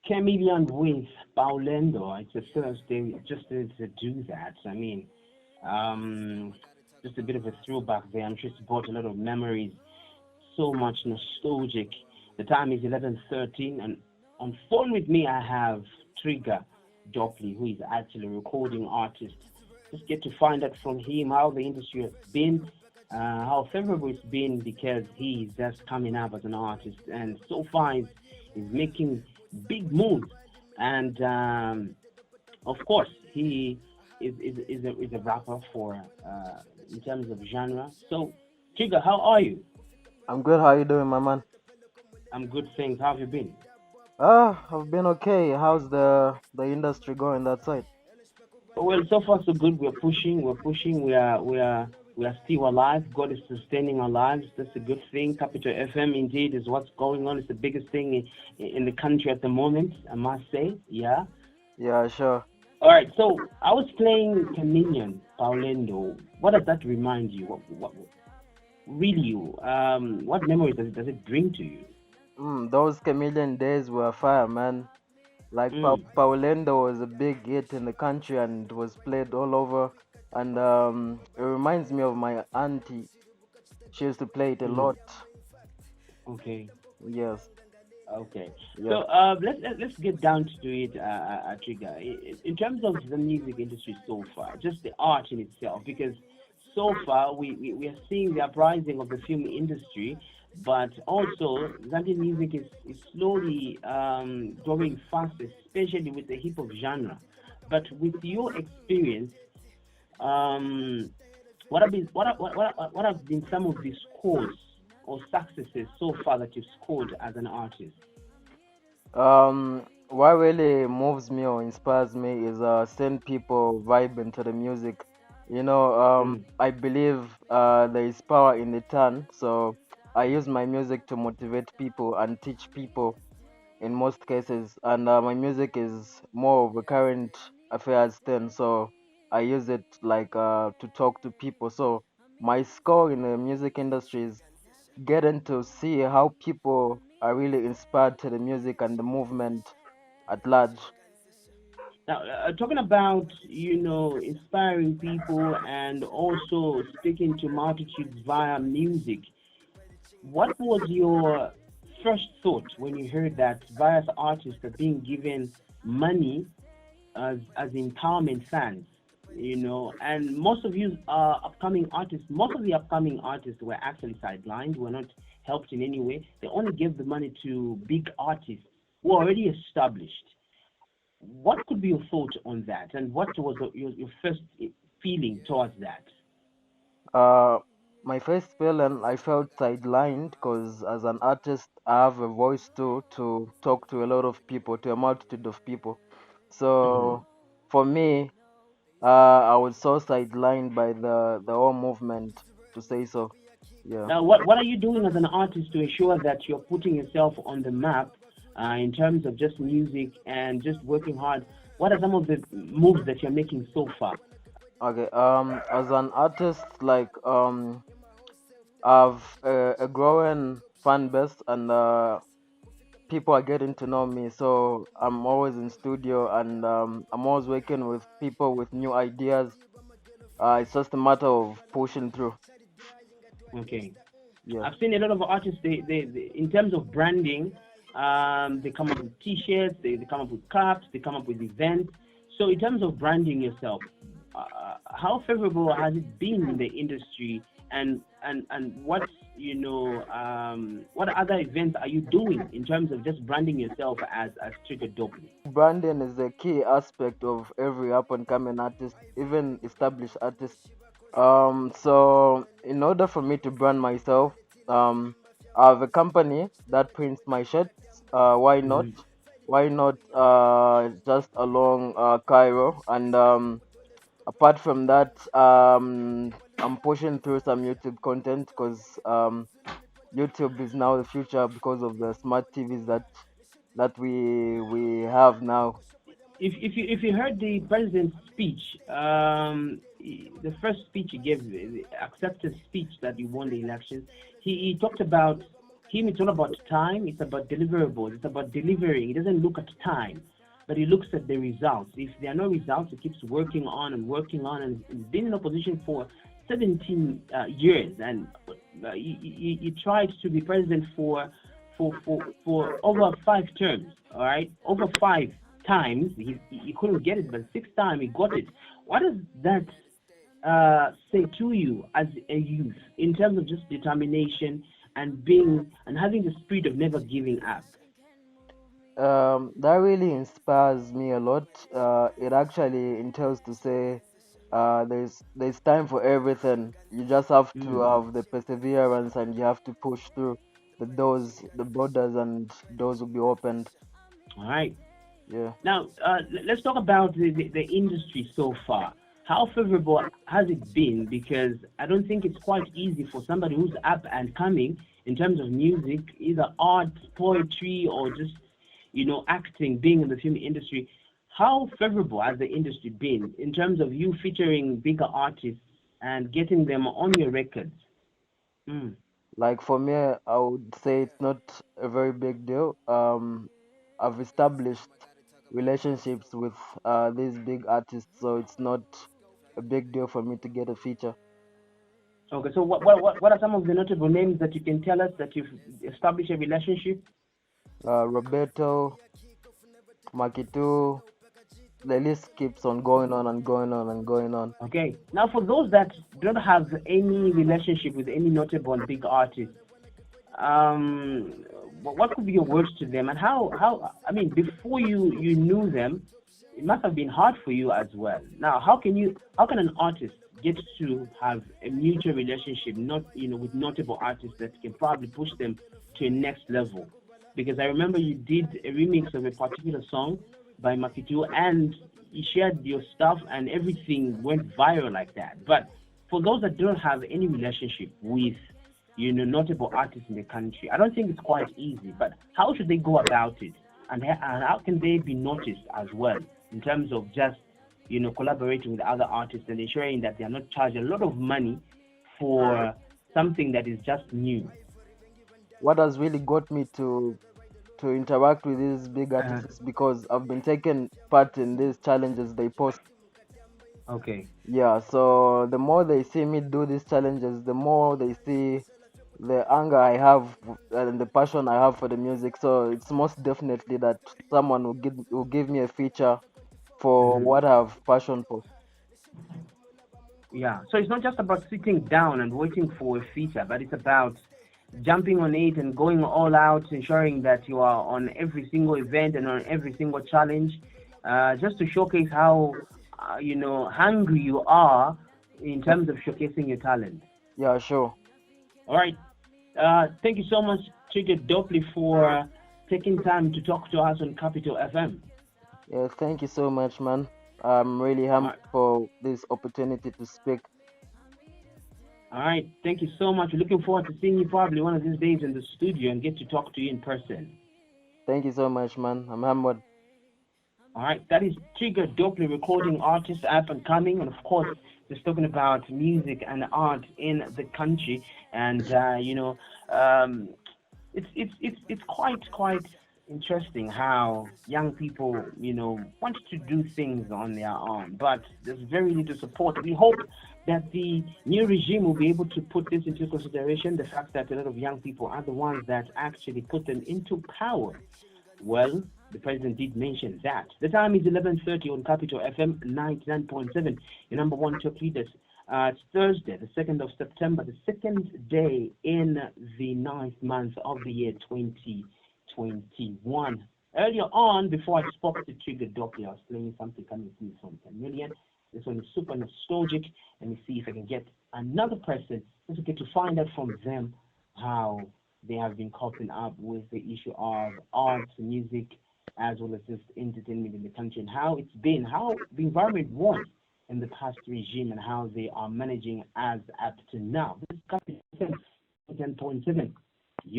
Chameleon with Paulendo. It's a Thursday, just to do that. Um, just a bit of a throwback there. I'm sure it's brought a lot of memories, so much nostalgic. The time is 11:13, and on phone with me I have Trigga Dopely, who is actually a recording artist. Just get to find out from him how the industry has been, how favorable it's been because he is just coming up as an artist, and so far is making big moves. And of course, he is a rapper for in terms of genre. So, Trigga, how are you? I'm good. How you doing, my man? I'm good, thanks. How have you been? I've been okay. How's the industry going that side? Well, so far so good. We're pushing. We're pushing. We are still alive. God is sustaining our lives. That's a good thing. Capital FM indeed is what's going on. It's the biggest thing in the country at the moment. I must say. Yeah. Yeah, sure. All right. So I was playing Chameleon, Paulendo. What does that remind you? What really? What memories does it bring to you? Those chameleon days were fire, man. Like Mm, Paulendo was a big hit in the country and was played all over. And it reminds me of my auntie. She used to play it a mm, lot. okay. Yes. Okay. Yeah. So let's get down to it, Trigger. In terms of the music industry so far, just the art in itself, because so far we are seeing the uprising of the film industry, but also Zambian music is slowly growing fast, especially with the hip hop genre. But with your experience, um, what have been some of the scores or successes so far that you've scored as an artist? What really moves me or inspires me is seeing people vibing to the music. Mm. I believe there is power in the tongue, so I use my music to motivate people and teach people in most cases. And my music is more of a current affairs thing, so I use it like to talk to people. So my score in the music industry is getting to see how people are really inspired to the music and the movement at large. Now, talking about inspiring people and also speaking to multitudes via music, what was your first thought when you heard that various artists are being given money as empowerment funds? And most of you upcoming artists, most of the upcoming artists were actually sidelined, were not helped in any way. They only gave the money to big artists who are already established. What could be your thought on that, and what was your first feeling towards that? Uh, my first feeling, I felt sidelined because as an artist, I have a voice too to talk to a lot of people, to a multitude of people. Hmm. So for me, I was so sidelined by the whole movement, to say so. Yeah. Now, what are you doing as an artist to ensure that you're putting yourself on the map in terms of just music and just working hard? What are some of the moves that you're making so far? Okay. As an artist, like I've a growing fan base and people are getting to know me. So I'm always in studio and I'm always working with people with new ideas. It's just a matter of pushing through. Okay. Yeah. I've seen a lot of artists. They in terms of branding, they come up with T-shirts, they come up with caps, they come up with events. So in terms of branding yourself, how favorable has it been in the industry, and what other events are you doing in terms of just branding yourself as Trigga Dopely? Branding is a key aspect of every up and coming artist, even established artists. So in order for me to brand myself, um, I have a company that prints my shirts. Why not? Mhm. Why not just along Cairo? And apart from that, I'm pushing through some YouTube content because YouTube is now the future because of the smart TVs that we have now. If you heard the president's speech, the first speech he gave, the acceptance speech that he won the election, he talked about him, it's all about time. It's about deliverables. It's about delivering. He doesn't look at time, but he looks at the results. If there are no results, he keeps working on, and he's been in opposition for 17 years, and he tried to be president for over 5 terms. All right, over 5 times. He couldn't get it, but 6 times he got it. What does that say to you as a youth in terms of just determination and being and having the spirit of never giving up? That really inspires me a lot. It actually entails to say there's time for everything. You just have to Mm. have the perseverance and you have to push through the borders, and doors will be opened. All right. Yeah. Now, let's talk about the industry so far. How favorable has it been? Because I don't think it's quite easy for somebody who's up and coming in terms of music, either art, poetry, or just, acting, being in the film industry. How favorable has the industry been in terms of you featuring bigger artists and getting them on your records? Mm. Like for me, I would say it's not a very big deal. I've established relationships with these big artists, so it's not a big deal for me to get a feature. Okay, so what are some of the notable names that you can tell us that you've established a relationship? Roberto, Makitu, the list keeps on going on and going on and going on. Okay. Now, for those that don't have any relationship with any notable and big artists, um, what could be your words to them, and how? I mean, before you knew them, it must have been hard for you as well. Now, how can an artist get to have a mutual relationship, not with notable artists that can probably push them to a next level? Because I remember you did a remix of a particular song by Makitu, and you shared your stuff, and everything went viral like that. But for those that don't have any relationship with notable artists in the country, I don't think it's quite easy. But how should they go about it, and how can they be noticed as well in terms of just collaborating with other artists and ensuring that they are not charged a lot of money for something that is just new? What has really got me to interact with these big Uh, artists is because I've been taking part in these challenges they post. okay. Yeah, so the more they see me do these challenges, the more they see the anger I have and the passion I have for the music. So it's most definitely that someone will give me a feature for Hmm. what I have passion for. Yeah. So it's not just about sitting down and waiting for a feature, but it's about jumping on it and going all out, ensuring that you are on every single event and on every single challenge, just to showcase how hungry you are in terms of showcasing your talent. Yeah, sure. All right. Thank you so much, Trigga Dopely, for taking time to talk to us on Capital FM. Yeah, thank you so much, man. I'm really All humbled right. for this opportunity to speak. All right. Thank you so much. Looking forward to seeing you probably one of these days in the studio and get to talk to you in person. Thank you so much, man. I'm humbled. All right, that is Trigga Dopely, recording artist, up and coming, and of course, just talking about music and art in the country. And it's quite interesting how young people want to do things on their own, but there's very little support. We hope that the new regime will be able to put this into consideration. The fact that a lot of young people are the ones that actually put them into power. Well, the president did mention that. The time is 11:30 on Capital FM 99.7, your number one top leaders. It's Thursday, the 2nd of September, the second day in the ninth month of the year 2021. Earlier on, before I spoke to Trigga Dopely, I was playing something coming to me from Chameleon. This one is super nostalgic. Let me see if I can get another person just to get to find out from them how they have been coping up with the issue of art, music, as well as just entertainment in the country, and how it's been, how the environment was in the past regime, and how they are managing as up to now. This is Capital 10.7.